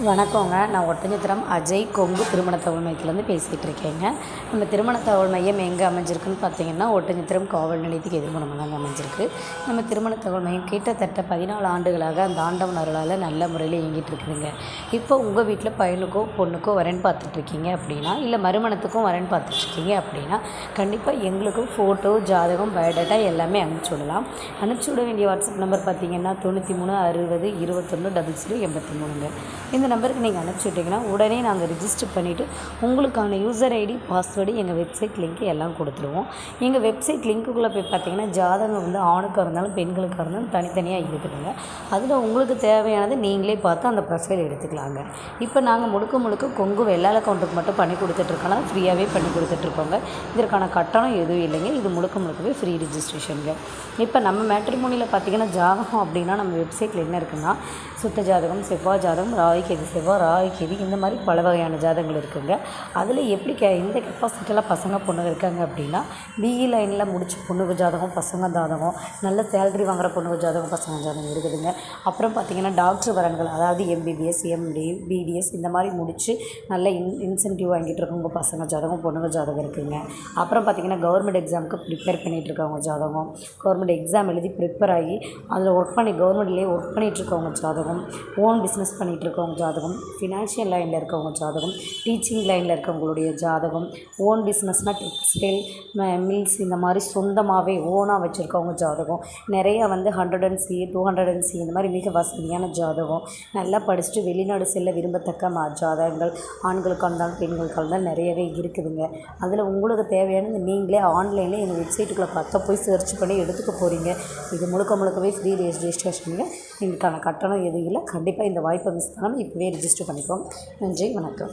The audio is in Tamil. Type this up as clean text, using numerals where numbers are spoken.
வணக்கங்க. நான் ஒட்டஞ்சத்திரம் அஜய் கொங்கு திருமண தகவல் மையத்திலேருந்து பேசிகிட்டு இருக்கேங்க. நம்ம திருமண தகவல் மையம் எங்கே அமைஞ்சிருக்குன்னு பார்த்தீங்கன்னா, ஒட்டஞ்சத்திரம் காவல் நிலையத்துக்கு எதிர்ப்புறமா தாங்க அமைஞ்சிருக்கு. நம்ம திருமண தகவல் மையம் கிட்டத்தட்ட 14 ஆண்டுகளாக அந்த ஆண்டவன் அருளால் நல்ல முறையில் இயங்கிட்டு இருக்குதுங்க. இப்போ உங்கள் வீட்டில் பையனுக்கோ பொண்ணுக்கோ வரேன்னு பார்த்துட்ருக்கீங்க அப்படின்னா, இல்லை மறுமணத்துக்கும் வரேன்னு பார்த்துட்ருக்கீங்க அப்படின்னா, கண்டிப்பாக எங்களுக்கும் ஃபோட்டோ, ஜாதகம், பயோடேட்டா எல்லாமே அனுப்பிச்சி விடலாம். அனுப்பிச்சி விட வேண்டிய வாட்ஸ்அப் நம்பர் பார்த்தீங்கன்னா 93 60 21 0083ங்க. இந்த நம்பருக்கு நீங்கள் அனுப்பிச்சி விட்டிங்கன்னா உடனே நாங்கள் ரிஜிஸ்டர் பண்ணிவிட்டு உங்களுக்கான யூசர் ஐடி, பாஸ்வேர்டு, எங்கள் வெப்சைட் லிங்க்கு எல்லாம் கொடுத்துருவோம். எங்கள் வெப்சைட் லிங்க்குள்ளே போய் பார்த்தீங்கன்னா ஜாதகம் வந்து ஆணுக்காக இருந்தாலும் பெண்களுக்காக இருந்தாலும் தனித்தனியாக இருக்குதுங்க. அதில் உங்களுக்கு தேவையானது நீங்களே பார்த்து அந்த ப்ரொஃபைல் எடுத்துக்கலாங்க. இப்போ நாங்கள் முழுக்க கொங்கு வெள்ளாள கவுண்டருக்கு மட்டும் பண்ணி கொடுத்துட்ருக்கோம். ஃப்ரீயாகவே பண்ணி கொடுத்துட்ருக்கோங்க. இதற்கான கட்டணம் எதுவும் இல்லைங்க. இது முழுக்கவே ஃப்ரீ ரிஜிஸ்ட்ரேஷனுங்க. இப்போ நம்ம மேட்ரிமோனியில் பார்த்தீங்கன்னா ஜாதகம் அப்படின்னா நம்ம வெப்சைட்டில் என்ன இருக்குன்னா, சுத்த ஜாதகம், செவ்வாய் ஜாதகம், ராகுகேது செவ்வாய், ராகுகேது இந்த மாதிரி பல வகையான ஜாதகங்கள் இருக்குதுங்க. அதில் எப்படி இந்த கெப்பாசிட்டியில் பசங்க பொண்ணுங்க இருக்காங்க அப்படின்னா, பிஇ லைனில் முடிச்ச பொண்ணுங்க ஜாதகம், பசங்க ஜாதகம், நல்ல சேலரி வாங்குகிற பொண்ணுங்க ஜாதகம், பசங்க ஜாதகம் இருக்குதுங்க. அப்புறம் பார்த்திங்கன்னா டாக்டர் வரன்கள், அதாவது எம்பிபிஎஸ், எம்டி, பிடிஎஸ் இந்த மாதிரி முடித்து நல்ல இன்சென்டிவ் வாங்கிட்டு இருக்கவங்க பசங்க ஜாதகம், பொண்ணுங்க ஜாதகம் இருக்குதுங்க. அப்புறம் பார்த்திங்கன்னா கவர்மெண்ட் எக்ஸாமுக்கு ப்ரிப்பேர் பண்ணிகிட்டு இருக்கவங்க ஜாதகம், கவர்மெண்ட் எக்ஸாம் எழுதி ப்ரிப்பேர் ஆகி அதில் ஒர்க் பண்ணி கவர்மெண்ட்லேயே ஒர்க் பண்ணிகிட்டு இருக்கவங்க ஜாதகம், ஓன் பிஸ்னஸ் பண்ணிகிட்டு இருக்கவங்க ஜாதகம், ஃபினான்ஷியல் லைனில் இருக்கவங்க ஜாதகம், டீச்சிங் லைனில் இருக்கவங்களுடைய ஜாதகம், ஓன் பிஸ்னஸ்னால் டெக்ஸ்டைல், மில்ஸ் இந்த மாதிரி சொந்தமாகவே ஓனாக வச்சுருக்கவங்க ஜாதகம், நிறையா வந்து 100C 200C இந்த மாதிரி மிக வசதியான ஜாதகம், நல்லா படிச்சுட்டு வெளிநாடு செல்ல விரும்பத்தக்க ஜாதகங்கள் ஆண்களுக்காக இருந்தாலும் பெண்களுக்காக இருந்தாலும் நிறையவே இருக்குதுங்க. அதில் உங்களுக்கு தேவையானது நீங்களே ஆன்லைனில் எங்கள் வெப்சைட்டுக்குள்ளே பார்த்தா போய் சர்ச் பண்ணி எடுத்துக்க போகிறீங்க. இது முழுக்கவே ஃப்ரீ ரெஜிஸ்ட்ரேஷனுங்க. இதுக்கான கட்டணம் எதுவும் இல்லை. கண்டிப்பாக இந்த வாய்ப்பை மிஸ் பண்ணாமல் இப்போவே ரிஜிஸ்டர் பண்ணிக்கோங்க. நன்றி, வணக்கம்.